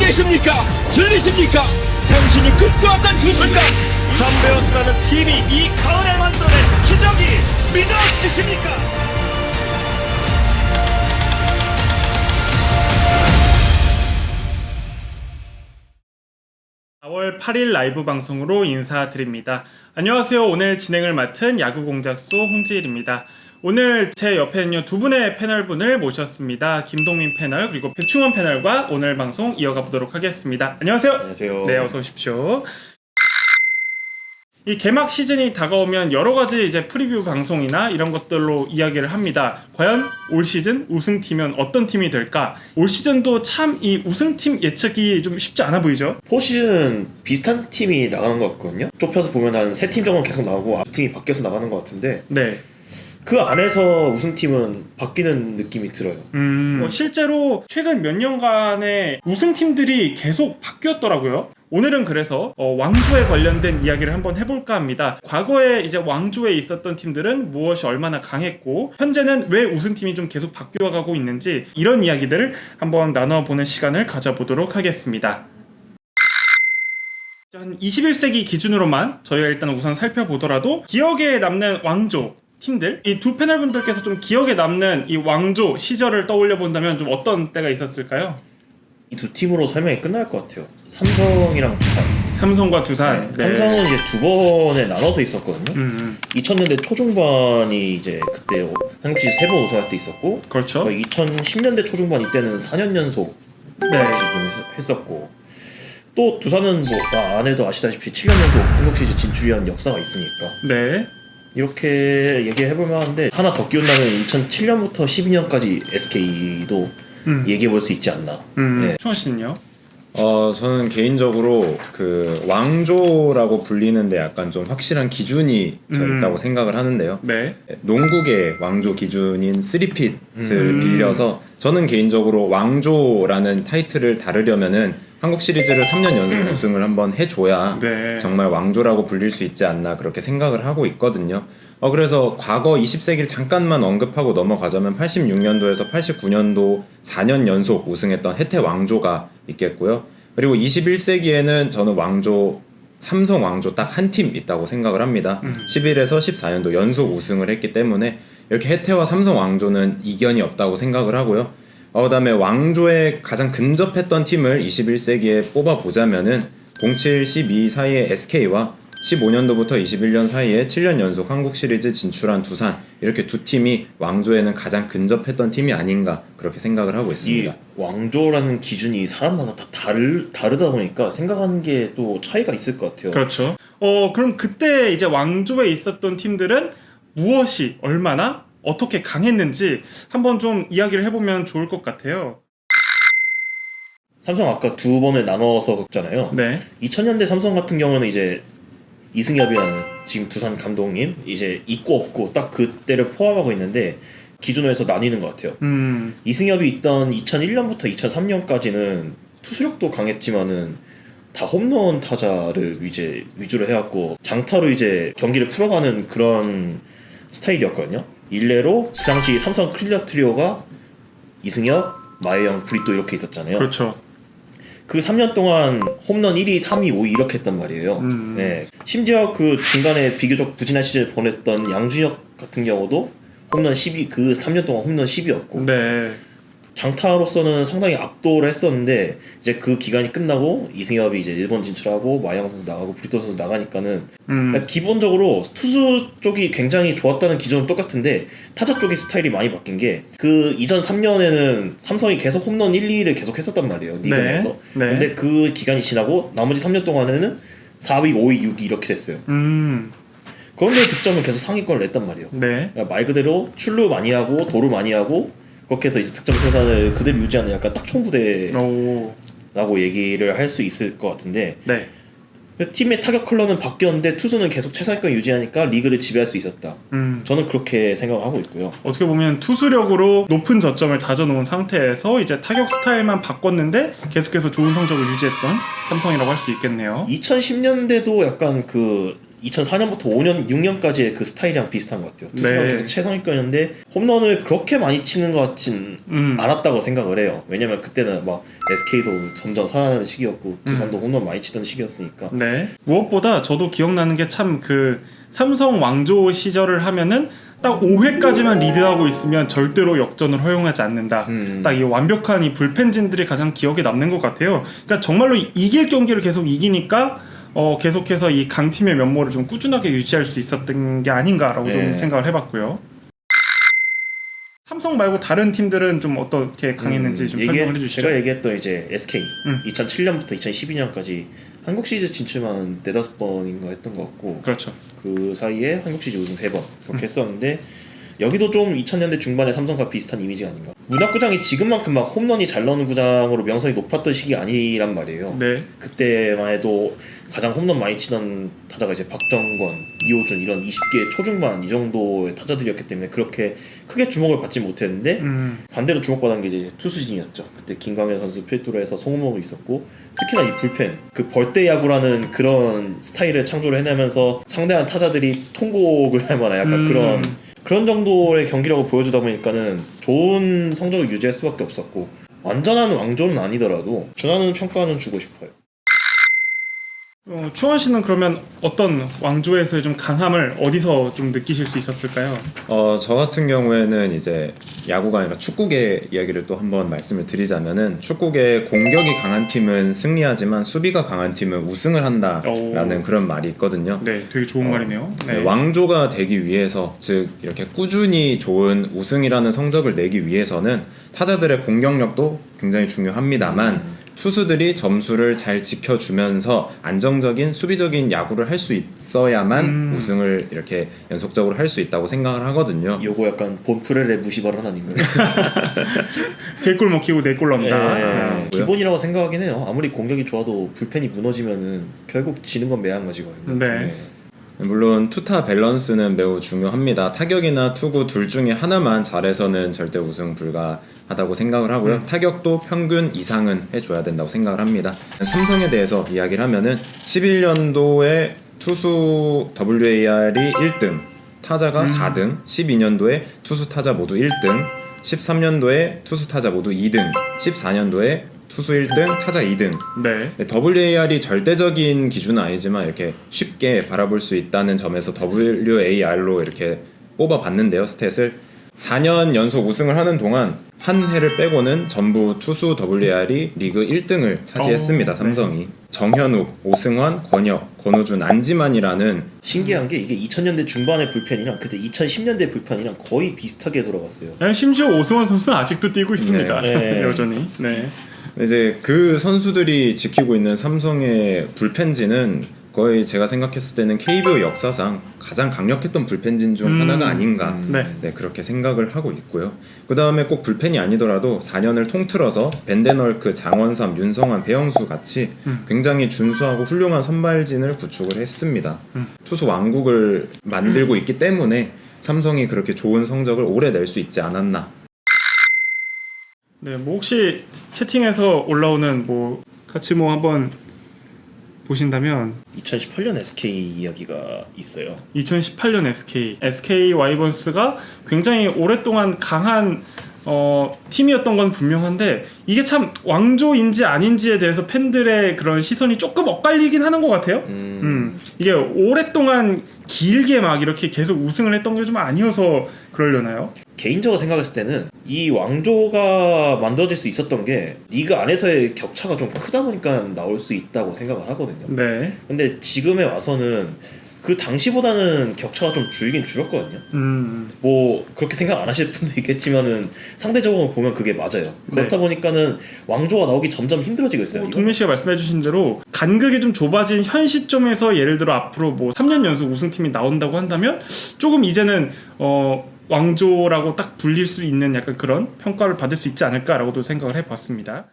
계십니까? 들리십니까? 당신이 꿈꿔왔던 그 순간 삼베어스라는 팀이 이 가을에 만들어낸 기적이 믿어지십니까? 4월 8일 라이브 방송으로 인사드립니다. 안녕하세요. 오늘 진행을 맡은 야구공작소 홍지일입니다. 오늘 제 옆에는요 두 분의 패널분을 모셨습니다. 김동민 패널 그리고 백충원 패널과 오늘 방송 이어가 보도록 하겠습니다. 안녕하세요. 안녕하세요. 네, 어서 오십시오. 이 개막 시즌이 다가오면 여러 가지 이제 프리뷰 방송이나 이런 것들로 이야기를 합니다. 과연 올 시즌 우승팀은 어떤 팀이 될까? 올 시즌도 참 이 우승팀 예측이 좀 쉽지 않아 보이죠? 포시즌 비슷한 팀이 나가는 것 같거든요. 좁혀서 보면 한 3팀 정도 계속 나오고 앞팀이 바뀌어서 나가는 것 같은데 네. 그 안에서 우승팀은 바뀌는 느낌이 들어요. 실제로 최근 몇 년간의 우승팀들이 계속 바뀌었더라고요. 오늘은 그래서 왕조에 관련된 이야기를 한번 해볼까 합니다. 과거에 이제 왕조에 있었던 팀들은 무엇이 얼마나 강했고 현재는 왜 우승팀이 좀 계속 바뀌어가고 있는지 이런 이야기들을 한번 나눠보는 시간을 가져보도록 하겠습니다. 한 21세기 기준으로만 저희가 일단 우선 살펴보더라도 기억에 남는 왕조 팀들, 이 두 패널분들께서 좀 기억에 남는 이 왕조 시절을 떠올려 본다면 좀 어떤 때가 있었을까요? 이 두 팀으로 설명이 끝날 것 같아요. 삼성이랑 두산. 삼성과 두산. 네. 삼성은 이제 두 번에 나눠서 있었거든요. 2000년대 초중반이 이제 그때 한국 시리즈 3번 우승할 때 있었고, 그렇죠. 2010년대 초중반 이때는 4년 연속 네. 했었고, 또 두산은 뭐 안 해도 아시다시피 7년 연속 한국 시리즈 진출이라는 역사가 있으니까. 네. 이렇게 얘기해볼 만한데 하나 더 끼운다면 2007년부터 12년까지 SK도 얘기해볼 수 있지 않나. 네. 충원 씨는요? 저는 개인적으로 그 왕조라고 불리는데 약간 좀 확실한 기준이 있다고 생각을 하는데요. 네. 농구계 왕조 기준인 3핏을 빌려서 저는 개인적으로 왕조라는 타이틀을 다루려면은 한국 시리즈를 3년 연속 우승을 한번 해줘야 네. 정말 왕조라고 불릴 수 있지 않나 그렇게 생각을 하고 있거든요. 그래서 과거 20세기를 잠깐만 언급하고 넘어가자면 86년도에서 89년도 4년 연속 우승했던 혜태 왕조가 있겠고요. 그리고 21세기에는 저는 왕조, 삼성 왕조 딱 한 팀 있다고 생각을 합니다. 11에서 14년도 연속 우승을 했기 때문에 이렇게 혜태와 삼성 왕조는 이견이 없다고 생각을 하고요. 그다음에 왕조에 가장 근접했던 팀을 21세기에 뽑아보자면은 07-12 사이에 SK와 15년도부터 21년 사이에 7년 연속 한국 시리즈 진출한 두산, 이렇게 두 팀이 왕조에는 가장 근접했던 팀이 아닌가 그렇게 생각을 하고 있습니다. 이 왕조라는 기준이 사람마다 다 다르다 보니까 생각하는 게 또 차이가 있을 것 같아요. 그렇죠. 그럼 그때 이제 왕조에 있었던 팀들은 무엇이 얼마나 어떻게 강했는지 한번 좀 이야기를 해보면 좋을 것 같아요. 삼성 아까 두 번에 나눠서 걷잖아요. 네. 2000년대 삼성 같은 경우는 이제 이승엽이라는 지금 두산 감독님 이제 있고 없고 딱 그때를 포함하고 있는데 기준으로 해서 나뉘는 것 같아요. 이승엽이 있던 2001년부터 2003년까지는 투수력도 강했지만은 다 홈런 타자를 이제 위주로 해왔고 장타로 이제 경기를 풀어가는 그런 스타일이었거든요. 일례로 그 당시 삼성 클리어 트리오가 이승엽, 마혜영, 브리또 이렇게 있었잖아요. 그렇죠. 그 3년 동안 홈런 1위, 3위, 5위 이렇게 했단 말이에요. 네. 심지어 그 중간에 비교적 부진한 시즌을 보냈던 양준혁 같은 경우도 홈런 10위, 그 3년 동안 홈런 10위였고 네. 장타로서는 상당히 압도를 했었는데 이제 그 기간이 끝나고 이승엽이 이제 일본 진출하고 마혜영 선수 나가고 브리또 선수 나가니까는 기본적으로 투수 쪽이 굉장히 좋았다는 기준은 똑같은데 타자 쪽의 스타일이 많이 바뀐 게 그 이전 3년에는 삼성이 계속 홈런 1, 2위를 계속 했었단 말이에요. 리그 내에서. 네. 근데 그 기간이 지나고 나머지 3년 동안에는 4위, 5위, 6위 이렇게 됐어요. 그런데 득점은 계속 상위권을 냈단 말이에요. 네. 그러니까 말 그대로 출루 많이 하고 도루 많이 하고 그렇게 해서 이제 득점 생산을 그대로 유지하는 약간 딱총부대라고 얘기를 할 수 있을 것 같은데 네. 팀의 타격 컬러는 바뀌었는데 투수는 계속 최상위권 유지하니까 리그를 지배할 수 있었다. 저는 그렇게 생각하고 있고요. 어떻게 보면 투수력으로 높은 저점을 다져놓은 상태에서 이제 타격 스타일만 바꿨는데 계속해서 좋은 성적을 유지했던 삼성이라고 할 수 있겠네요. 2010년대도 약간 그 2004년부터 5년, 6년까지의 그 스타일이랑 비슷한 것 같아요. 투수랑 네. 계속 최상위권이었는데 홈런을 그렇게 많이 치는 것 같진 않았다고 생각을 해요. 왜냐면 그때는 막 SK도 점점 살아나는 시기였고 두산도 홈런 많이 치던 시기였으니까. 네. 무엇보다 저도 기억나는 게 참 그 삼성 왕조 시절을 하면은 딱 5회까지만 리드하고 있으면 절대로 역전을 허용하지 않는다. 딱 이 완벽한 이 불펜진들이 가장 기억에 남는 것 같아요. 그러니까 정말로 이길 경기를 계속 이기니까 계속해서 이 강팀의 면모를 좀 꾸준하게 유지할 수 있었던 게 아닌가라고 좀 생각을 해봤고요. 삼성 말고 다른 팀들은 좀 어떻게 강했는지 좀 설명을 해주시죠. 제가 얘기했던 이제 SK 2007년부터 2012년까지 한국 시리즈 진출만 4-5번인가 했던 것 같고 그렇죠. 그 사이에 한국 시리즈 우승 3번 그렇게 했었는데 여기도 좀 2000년대 중반에 삼성과 비슷한 이미지가 아닌가. 문학구장이 지금만큼 막 홈런이 잘 나오는 구장으로 명성이 높았던 시기 아니란 말이에요. 네. 그때만 해도 가장 홈런 많이 치던 타자가 이제 박정권, 이호준 이런 20개 초중반 이 정도의 타자들이었기 때문에 그렇게 크게 주목을 받지 못했는데 반대로 주목받은 게 이제 투수진이었죠. 그때 김광현 선수 필두로 해서 송은범도 있었고 특히나 이 불펜 그 벌떼 야구라는 그런 스타일을 창조를 해내면서 상대한 타자들이 통곡을 할 만한 약간 그런 정도의 경기라고 보여주다 보니까는 좋은 성적을 유지할 수밖에 없었고 완전한 왕조는 아니더라도 준하는 평가는 주고 싶어요. 충원 씨는 그러면 어떤 왕조에서의 좀 강함을 어디서 좀 느끼실 수 있었을까요? 저 같은 경우에는 이제 야구가 아니라 축구계 이야기를 또 한번 말씀을 드리자면은 축구계 공격이 강한 팀은 승리하지만 수비가 강한 팀은 우승을 한다라는 그런 말이 있거든요. 네, 되게 좋은 말이네요. 네. 왕조가 되기 위해서 즉 이렇게 꾸준히 좋은 우승이라는 성적을 내기 위해서는 타자들의 공격력도 굉장히 중요합니다만 투수들이 점수를 잘 지켜주면서 안정적인 수비적인 야구를 할 수 있어야만 우승을 이렇게 연속적으로 할 수 있다고 생각을 하거든요. 요거 약간 본프렐의 무시발언 아닌가요? 3골 먹히고 4골 넣는다. 네. 기본이라고 생각하긴 해요. 아무리 공격이 좋아도 불펜이 무너지면은 결국 지는 건 매한가지거든요. 네. 물론 투타 밸런스는 매우 중요합니다. 타격이나 투구 둘 중에 하나만 잘해서는 절대 우승 불가하다고 생각을 하고요. 타격도 평균 이상은 해줘야 된다고 생각을 합니다. 삼성에 대해서 이야기를 하면은 11년도에 투수 WAR이 1등, 타자가 4등, 12년도에 투수 타자 모두 1등, 13년도에 투수 타자 모두 2등, 14년도에 투수 1등, 타자 2등. 네. WAR이 절대적인 기준은 아니지만 이렇게 쉽게 바라볼 수 있다는 점에서 WAR로 이렇게 뽑아봤는데요, 스탯을. 4년 연속 우승을 하는 동안 한 해를 빼고는 전부 투수 WAR이 리그 1등을 차지했습니다, 삼성이. 네. 정현욱, 오승환, 권혁, 권호준, 안지만이라는 신기한 게 이게 2000년대 중반의 불펜이랑 그때 2010년대 불펜이랑 거의 비슷하게 돌아갔어요. 네, 심지어 오승환 선수는 아직도 뛰고 있습니다. 네. 여전히. 네. 이제 그 선수들이 지키고 있는 삼성의 불펜진은 거의 제가 생각했을 때는 KBO 역사상 가장 강력했던 불펜진 중 하나가 아닌가 네, 그렇게 생각을 하고 있고요. 그 다음에 꼭 불펜이 아니더라도 4년을 통틀어서 벤데널크, 장원삼, 윤성환, 배영수 같이 굉장히 준수하고 훌륭한 선발진을 구축을 했습니다. 투수 왕국을 만들고 있기 때문에 삼성이 그렇게 좋은 성적을 오래 낼 수 있지 않았나. 네, 뭐 혹시 채팅에서 올라오는 뭐 같이 뭐 한번 보신다면 2018년 SK 이야기가 있어요. 2018년 SK 와이번스가 굉장히 오랫동안 강한 팀이었던 건 분명한데 이게 참 왕조인지 아닌지에 대해서 팬들의 그런 시선이 조금 엇갈리긴 하는 것 같아요. 이게 오랫동안 길게 막 이렇게 계속 우승을 했던 게 좀 아니어서 그러려나요? 개인적으로 생각했을 때는 이 왕조가 만들어질 수 있었던 게 리그 안에서의 격차가 좀 크다 보니까 나올 수 있다고 생각을 하거든요. 네. 근데 지금에 와서는 그 당시보다는 격차가 좀 줄긴 줄었거든요. 뭐 그렇게 생각 안 하실 분도 있겠지만은 상대적으로 보면 그게 맞아요. 그렇다 보니까는 왕조가 나오기 점점 힘들어지고 있어요. 동민 씨가 말씀해주신 대로 간극이 좀 좁아진 현 시점에서 예를 들어 앞으로 뭐 3년 연속 우승팀이 나온다고 한다면 조금 이제는 왕조라고 딱 불릴 수 있는 약간 그런 평가를 받을 수 있지 않을까라고도 생각을 해봤습니다.